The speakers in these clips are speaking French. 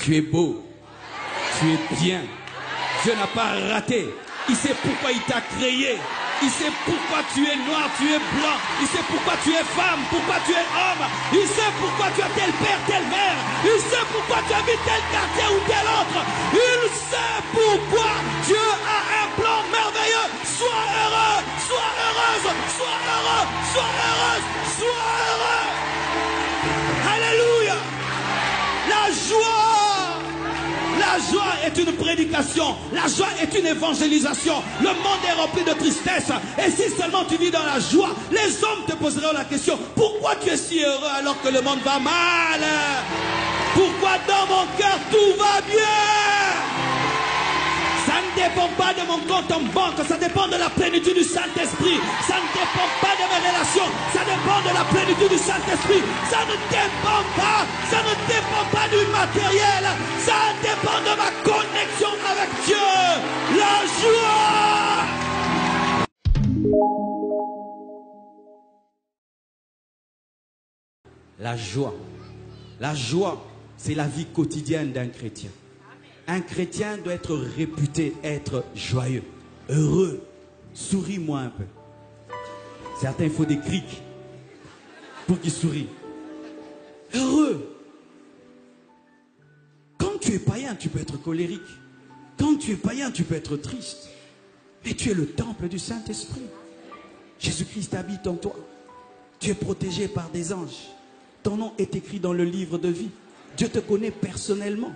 Tu es beau. Tu es bien. Dieu n'a pas raté. Il sait pourquoi il t'a créé. Il sait pourquoi tu es noir, tu es blanc. Il sait pourquoi tu es femme, pourquoi tu es homme. Il sait pourquoi tu as tel père, telle mère. Il sait pourquoi tu habites tel quartier ou tel autre. Il sait pourquoi Dieu a un plan merveilleux. Sois heureux, sois heureuse, sois heureux, sois heureuse, sois heureux. Alléluia. La joie. La joie est une prédication. La joie est une évangélisation. Le monde est rempli de tristesse. Et si seulement tu vis dans la joie, les hommes te poseront la question: pourquoi tu es si heureux alors que le monde va mal? Pourquoi dans mon cœur tout va bien? Ça ne dépend pas de mon compte en banque, ça dépend de la plénitude du Saint-Esprit. Ça ne dépend pas de mes relations, ça dépend de la plénitude du Saint-Esprit. Ça ne dépend pas du matériel, ça dépend de ma connexion avec Dieu. La joie. La joie. La joie, c'est la vie quotidienne d'un chrétien. Un chrétien doit être réputé être joyeux, heureux. Souris-moi un peu. Certains, il faut des crics pour qu'ils sourient. Heureux. Quand tu es païen, tu peux être colérique. Quand tu es païen, tu peux être triste. Mais tu es le temple du Saint-Esprit. Jésus-Christ habite en toi. Tu es protégé par des anges. Ton nom est écrit dans le livre de vie. Dieu te connaît personnellement.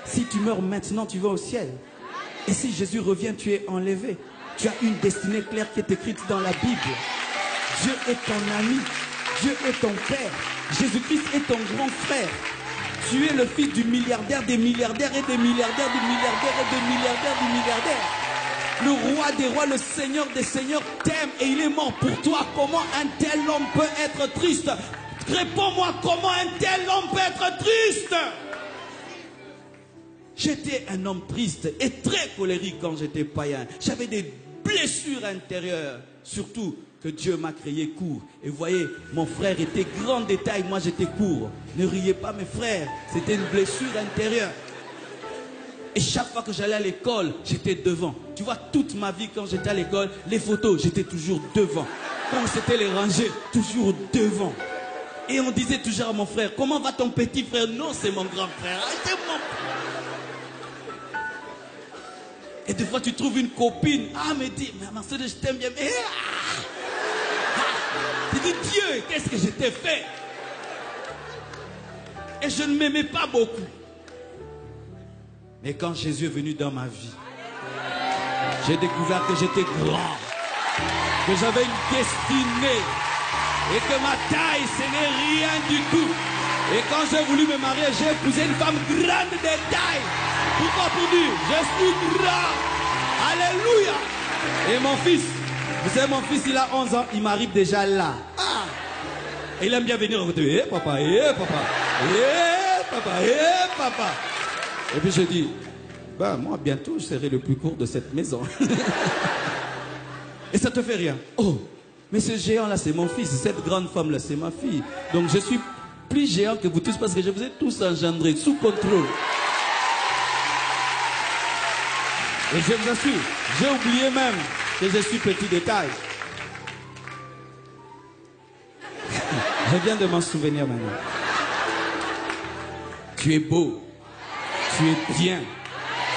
Si tu meurs maintenant, tu vas au ciel. Et si Jésus revient, tu es enlevé. Tu as une destinée claire qui est écrite dans la Bible. Dieu est ton ami. Dieu est ton père. Jésus-Christ est ton grand frère. Tu es le fils du milliardaire, des milliardaires et des milliardaires, du milliardaire et des milliardaires, du milliardaire. Le roi des rois, le seigneur des seigneurs t'aime et il est mort pour toi. Comment un tel homme peut être triste? Réponds-moi, comment un tel homme peut être triste? J'étais un homme triste et très colérique quand j'étais païen. J'avais des blessures intérieures. Surtout que Dieu m'a créé court. Et vous voyez, mon frère était grand de taille, moi j'étais court. Ne riez pas mes frères, c'était une blessure intérieure. Et chaque fois que j'allais à l'école, j'étais devant. Tu vois, toute ma vie quand j'étais à l'école, les photos, j'étais toujours devant. Quand c'était les rangées, toujours devant. Et on disait toujours à mon frère: comment va ton petit frère? Non, c'est mon grand frère. Ah, c'est mon... Et des fois tu trouves une copine. Ah, me dit, mais ma soeur, je t'aime bien. Mais tu dis: Dieu, qu'est-ce que je t'ai fait? Et je ne m'aimais pas beaucoup. Mais quand Jésus est venu dans ma vie, j'ai découvert que j'étais grand, que j'avais une destinée et que ma taille, ce n'est rien du tout. Et quand j'ai voulu me marier, j'ai épousé une femme grande de taille. Pourquoi? Pour dire: je suis grand. Alléluia. Et mon fils, vous savez, mon fils, il a 11 ans, il m'arrive déjà là. Ah. Et il aime bien venir dire: hé papa, hé papa, hé papa, hé papa. Et puis je dis: ben moi bientôt je serai le plus court de cette maison. Et ça te fait rien? Oh, mais ce géant là c'est mon fils, cette grande femme là c'est ma fille. Donc je suis plus géant que vous tous parce que je vous ai tous engendrés sous contrôle. Et je vous assure, j'ai oublié même que je suis petit de taille. Je viens de m'en souvenir maintenant. Tu es beau. Tu es bien.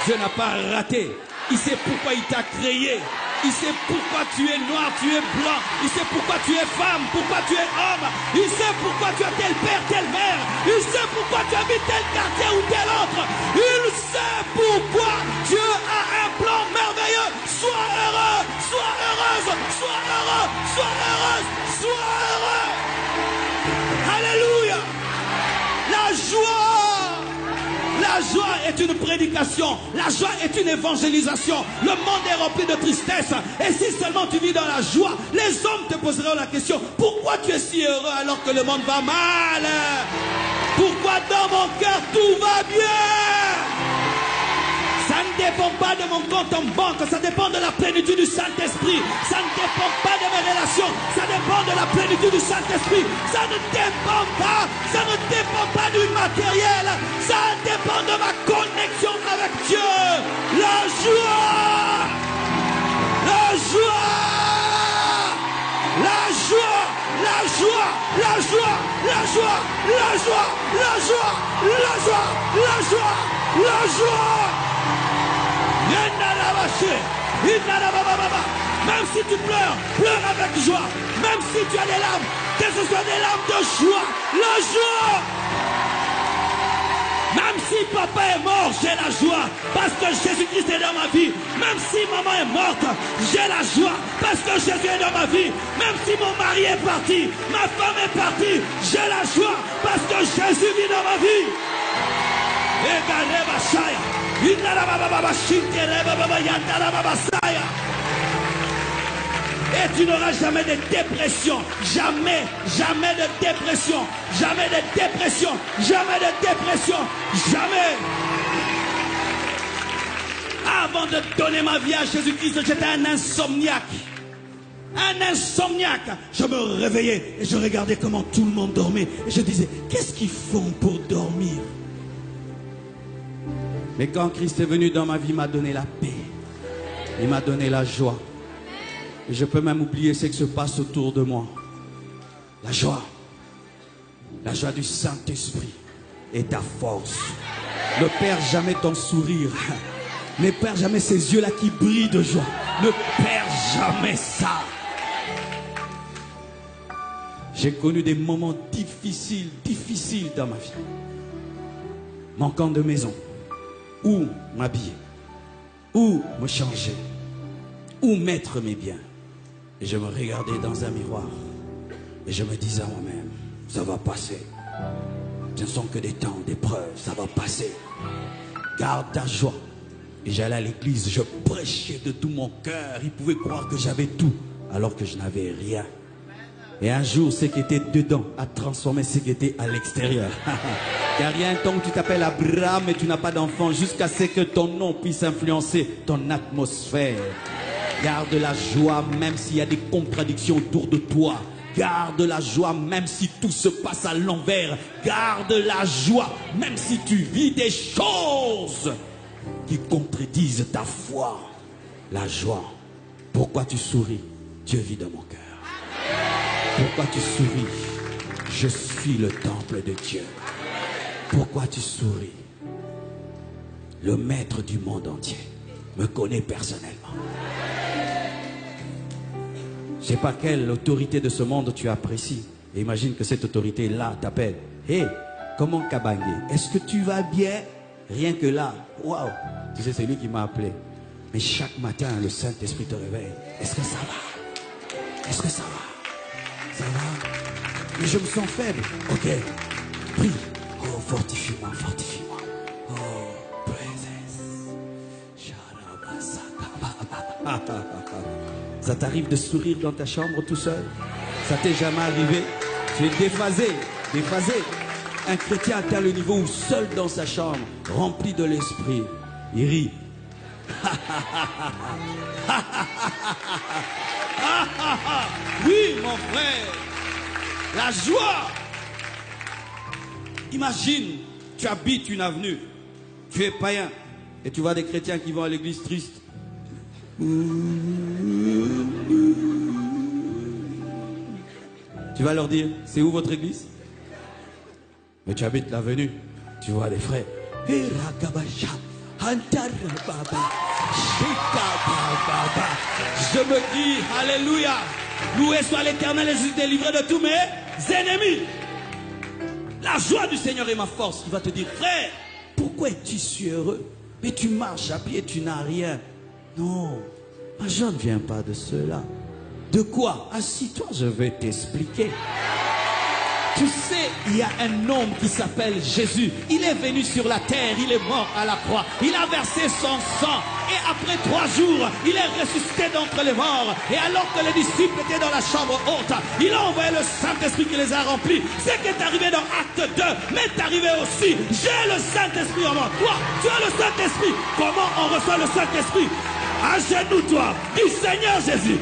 Dieu n'a pas raté. Il sait pourquoi il t'a créé. Il sait pourquoi tu es noir, tu es blanc. Il sait pourquoi tu es femme, pourquoi tu es homme. Il sait pourquoi tu as tel père, telle mère. Il sait pourquoi tu habites tel quartier ou tel autre. Il sait pourquoi Dieu a un plan merveilleux. Sois heureux, sois heureuse, sois heureux, sois heureuse, sois heureux. Alléluia. La joie. La joie est une prédication. La joie est une évangélisation. Le monde est rempli de tristesse. Et si seulement tu vis dans la joie, les hommes te poseront la question: pourquoi tu es si heureux alors que le monde va mal? Pourquoi dans mon cœur tout va bien? Ça ne dépend pas de mon compte en banque, ça dépend de la plénitude du Saint-Esprit. Ça ne dépend pas de mes relations, ça dépend de la plénitude du Saint-Esprit. Ça ne dépend pas du matériel, ça dépend de ma joie, la joie, la joie, la joie, la joie, la joie. Même si tu pleures, pleure avec joie. Même si tu as des larmes, que ce soit des larmes de joie, la joie. Même si papa est mort, j'ai la joie parce que Jésus-Christ est dans ma vie. Même si maman est morte, j'ai la joie parce que Jésus est dans ma vie. Même si mon mari est parti, ma femme est partie, j'ai la joie parce que Jésus vit dans ma vie. Et tu n'auras jamais de dépression. Jamais, jamais de dépression. Jamais de dépression. Jamais de dépression. Jamais. Avant de donner ma vie à Jésus-Christ, j'étais un insomniaque. Un insomniaque. Je me réveillais et je regardais comment tout le monde dormait. Et je disais, qu'est-ce qu'ils font pour dormir? Mais quand Christ est venu dans ma vie, il m'a donné la paix. Il m'a donné la joie. Et je peux même oublier ce qui se passe autour de moi. La joie du Saint-Esprit est ta force. Ne perds jamais ton sourire. Ne perds jamais ces yeux-là qui brillent de joie. Ne perds jamais ça. J'ai connu des moments difficiles dans ma vie. Manquant de maison. Où m'habiller. Où me changer. Où mettre mes biens. Et je me regardais dans un miroir. Et je me disais à moi-même, ça va passer. Ce ne sont que des temps d'épreuve, ça va passer. Garde ta joie. Et j'allais à l'église, je prêchais de tout mon cœur. Ils pouvaient croire que j'avais tout, alors que je n'avais rien. Et un jour, ce qui était dedans a transformé ce qui était à l'extérieur. Car il y a un temps où tu t'appelles Abraham et tu n'as pas d'enfant, jusqu'à ce que ton nom puisse influencer ton atmosphère. Garde la joie même s'il y a des contradictions autour de toi. Garde la joie même si tout se passe à l'envers. Garde la joie même si tu vis des choses qui contredisent ta foi. La joie. Pourquoi tu souris? Dieu vit dans mon cœur. Pourquoi tu souris? Je suis le temple de Dieu. Pourquoi tu souris? Le maître du monde entier me connaît personnellement. Je ne sais pas quelle autorité de ce monde tu apprécies. Et imagine que cette autorité-là t'appelle. Hé, comment Kabangé? Est-ce que tu vas bien? Rien que là. Waouh! Tu sais, c'est lui qui m'a appelé. Mais chaque matin, le Saint-Esprit te réveille. Est-ce que ça va? Est-ce que ça va? Ça va? Mais je me sens faible. Ok. Prie. Oh, fortifie-moi, fortifie-moi. Oh, présence. Ça t'arrive de sourire dans ta chambre tout seul? Ça t'est jamais arrivé? Tu es déphasé, déphasé. Un chrétien atteint le niveau où seul dans sa chambre, rempli de l'esprit, il rit. Oui, mon frère, la joie. Imagine, tu habites une avenue, tu es païen, et tu vois des chrétiens qui vont à l'église tristes. Tu vas leur dire, c'est où votre église? Mais tu habites l'avenue, tu vois les frères. Je me dis, alléluia, loué soit l'Éternel et je suis délivré de tous mes ennemis. La joie du Seigneur est ma force. Il va te dire, frère, pourquoi es-tu si heureux? Mais tu marches à pied, tu n'as rien. Non, je ne viens pas de cela. De quoi? Assis-toi, je vais t'expliquer. Tu sais, il y a un homme qui s'appelle Jésus. Il est venu sur la terre, il est mort à la croix. Il a versé son sang. Et après 3 jours, il est ressuscité d'entre les morts. Et alors que les disciples étaient dans la chambre haute, il a envoyé le Saint-Esprit qui les a remplis. Ce qui est arrivé dans Acte 2 m'est arrivé aussi. J'ai le Saint-Esprit en moi. Toi, tu as le Saint-Esprit. Comment on reçoit le Saint-Esprit? Agenouille-toi, dis Seigneur Jésus,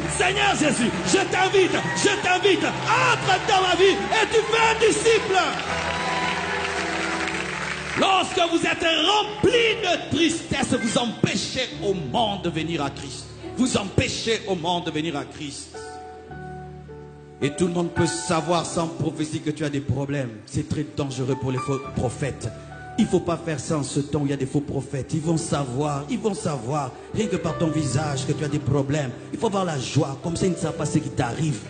je t'invite, entre dans ma vie et tu fais un disciple. Lorsque vous êtes rempli de tristesse, vous empêchez au monde de venir à Christ. Vous empêchez au monde de venir à Christ. Et tout le monde peut savoir sans prophétie que tu as des problèmes. C'est très dangereux pour les faux prophètes. Il ne faut pas faire ça en ce temps où il y a des faux prophètes. Ils vont savoir, rien que par ton visage, que tu as des problèmes. Il faut avoir la joie, comme ça ils ne savent pas ce qui t'arrive.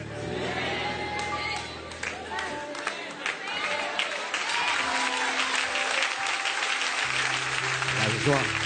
La joie.